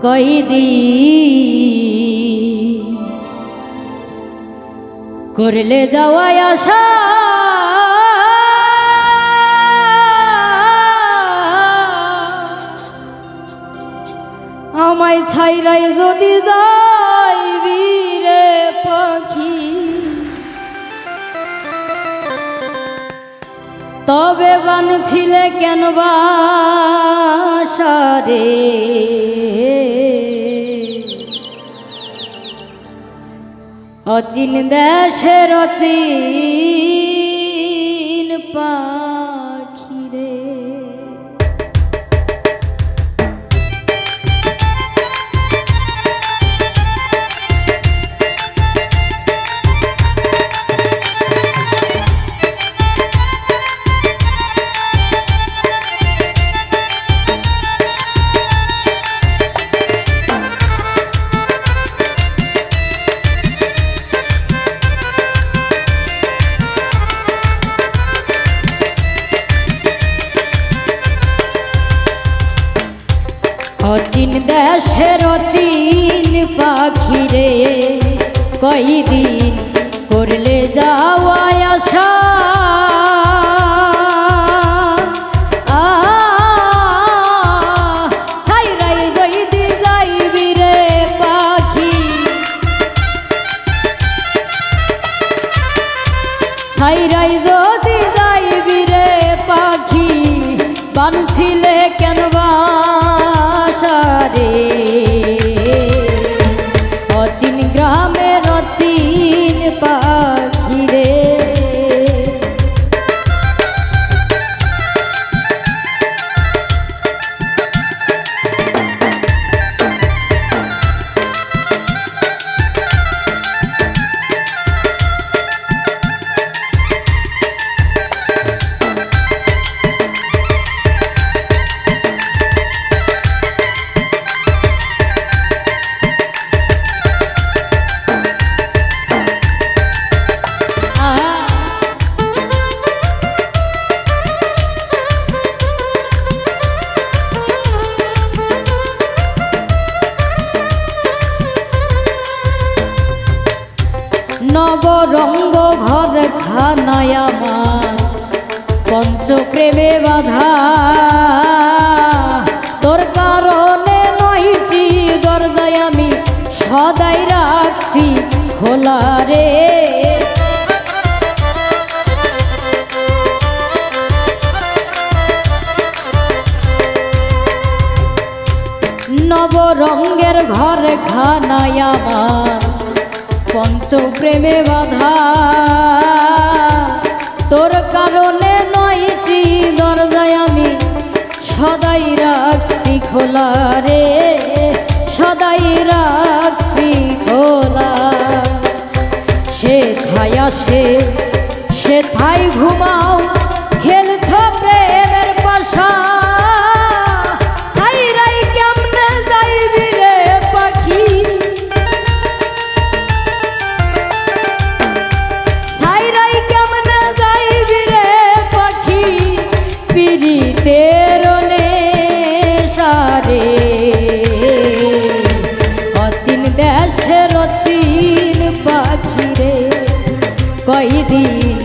কইদি করলে যাওয়ায় আশা আমায় ছাইরাই যদি যাইবি রে পাখি তবে বানছিলে কেন বাসা রে অচিন দেশের অচিন পাখি রে অচিন দেশের অচিন পাখি রে কয়দিন করলে যাওয়ায় আশা ছাইরাই যদি যাইবি রে পাখি ছাইরাই যদি যাইবি রে পাখি বানছিলে কেন রে অচিন গ্রামের অচিন পাখি রে নবরঙ্গ ঘর খানায় আমার পঞ্চপ্রেমে বাধা তোর কারণে নয়টি দরজায় আমি সদাই রাখছি খোলা রে নবরঙ্গের ঘর খানায় আমার পঞ্চপ্রেমে বাধা তোর কারণে নয়টি দরজায় আমি সদাই রাখছি খোলা রে সদাই রাখছি খোলা সে থাই আসে সে থাই ঘুমাও খেলছ প্রেমের পাশা অচিন দেশের অচিন পাখি রে কয়দিন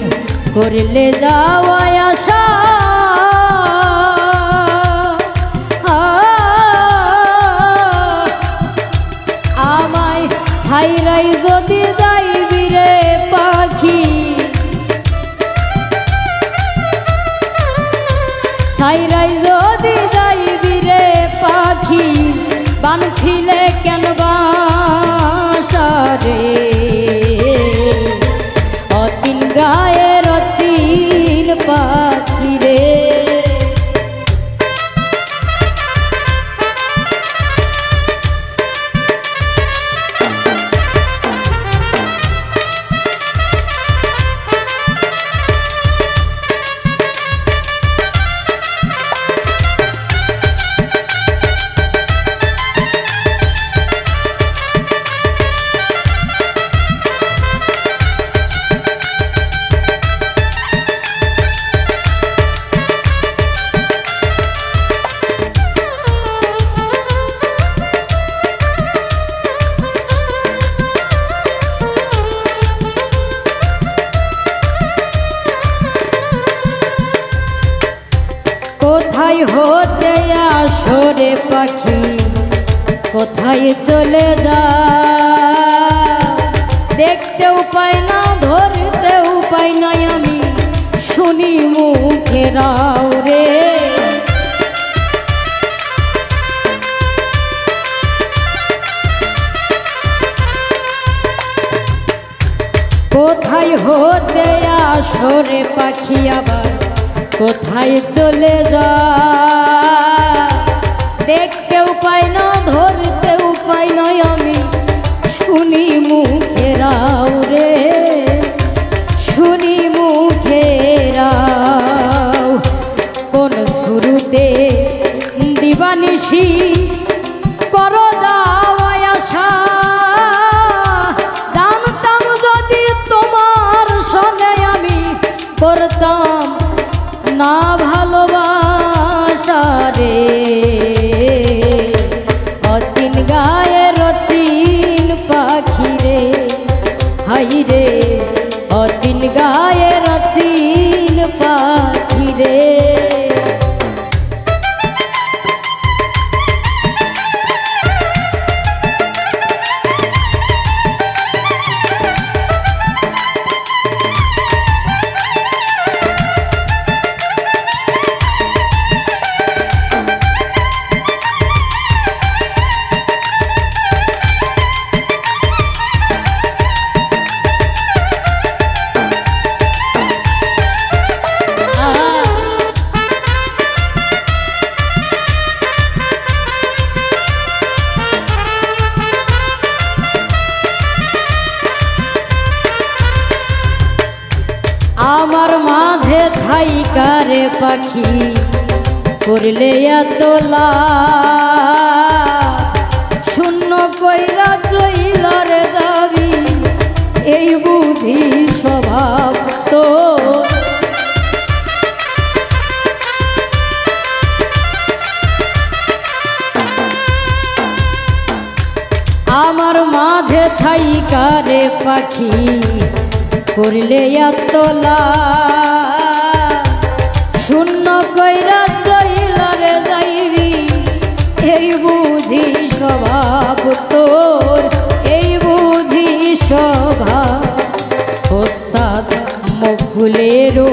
করলে যাওয়ায় আশা আমায় ছাইরাই যদি যাইবি রে পাখি ছাইরাই যদি যাইবি রে পাখি বানছিলে কেন বাসা রে অচিন গায়ের অচিন পাখি রে কোথায় হতে আসরে পাখি কোথায় চলে যা দেখতেও পাই না ধরতেও পাই না আমি শুনি মুখেরাও রে কোথায় হতে আসরে পাখি আবার কোথায় চলে যা দেখতেও পাই না ধরতেও পাই না আমি শুনি মুখেরাও রে শুনি মুখেরাও কোন শুরুতে দিবানিশি করো যাওয়ায় আশা জানতাম যদি তোমার সঙ্গে আমি করতাম না ভালোবাসা রে অচিন গায়ের অচিন পাখি রে হাই রে অচিন গায়ের অচিন পাখি রে আমার মাঝে থাইকারে পাখি করলে এতলা শূন্য কইরা চইলারে যাবি এই বুঝি স্বভাব তো আমার মাঝে থাইকারে পাখি করলে এতলা শূন্য কইরা চইলারে যাইবি এই বুঝি স্বভাব তোর এই বুঝি স্বভাব ওস্তাদ মুকুলেরও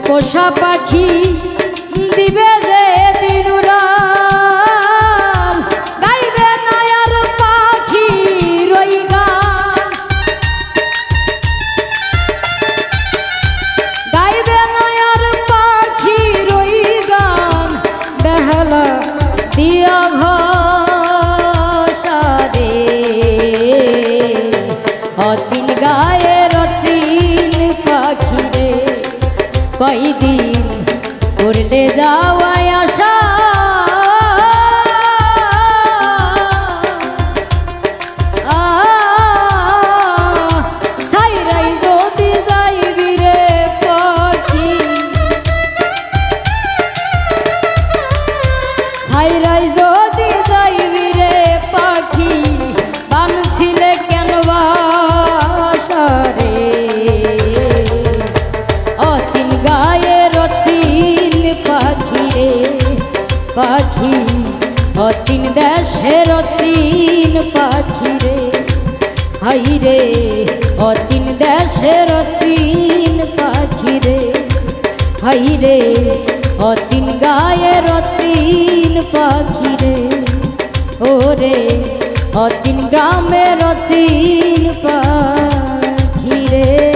পোষা পাখি দিবে যে দিনুরাল গাইবে না আর পাখি রই গান গাইবে না আর পাখি রই গান বেহালা দিয়া ভাষা রে অচিন গায়ের অচিন পাখি রে কয়দিন করলে যাওয়ায় আশা সাইরাই যদি যাইবি রে পাখি সাইরাই যদি যাইবি রে পাখি বানছিলে কেন বাসা রে অচিন গায়ের অচিন পাখি রে পাখি অচিন দেশের অচিন পাখি রে হাই রে অচিন দেশের অচিন পাখি রে হাই রে অচিন গায়ের অচিন পাখি রে ওরে অচিন গ্রামের অচিন পাখি রে।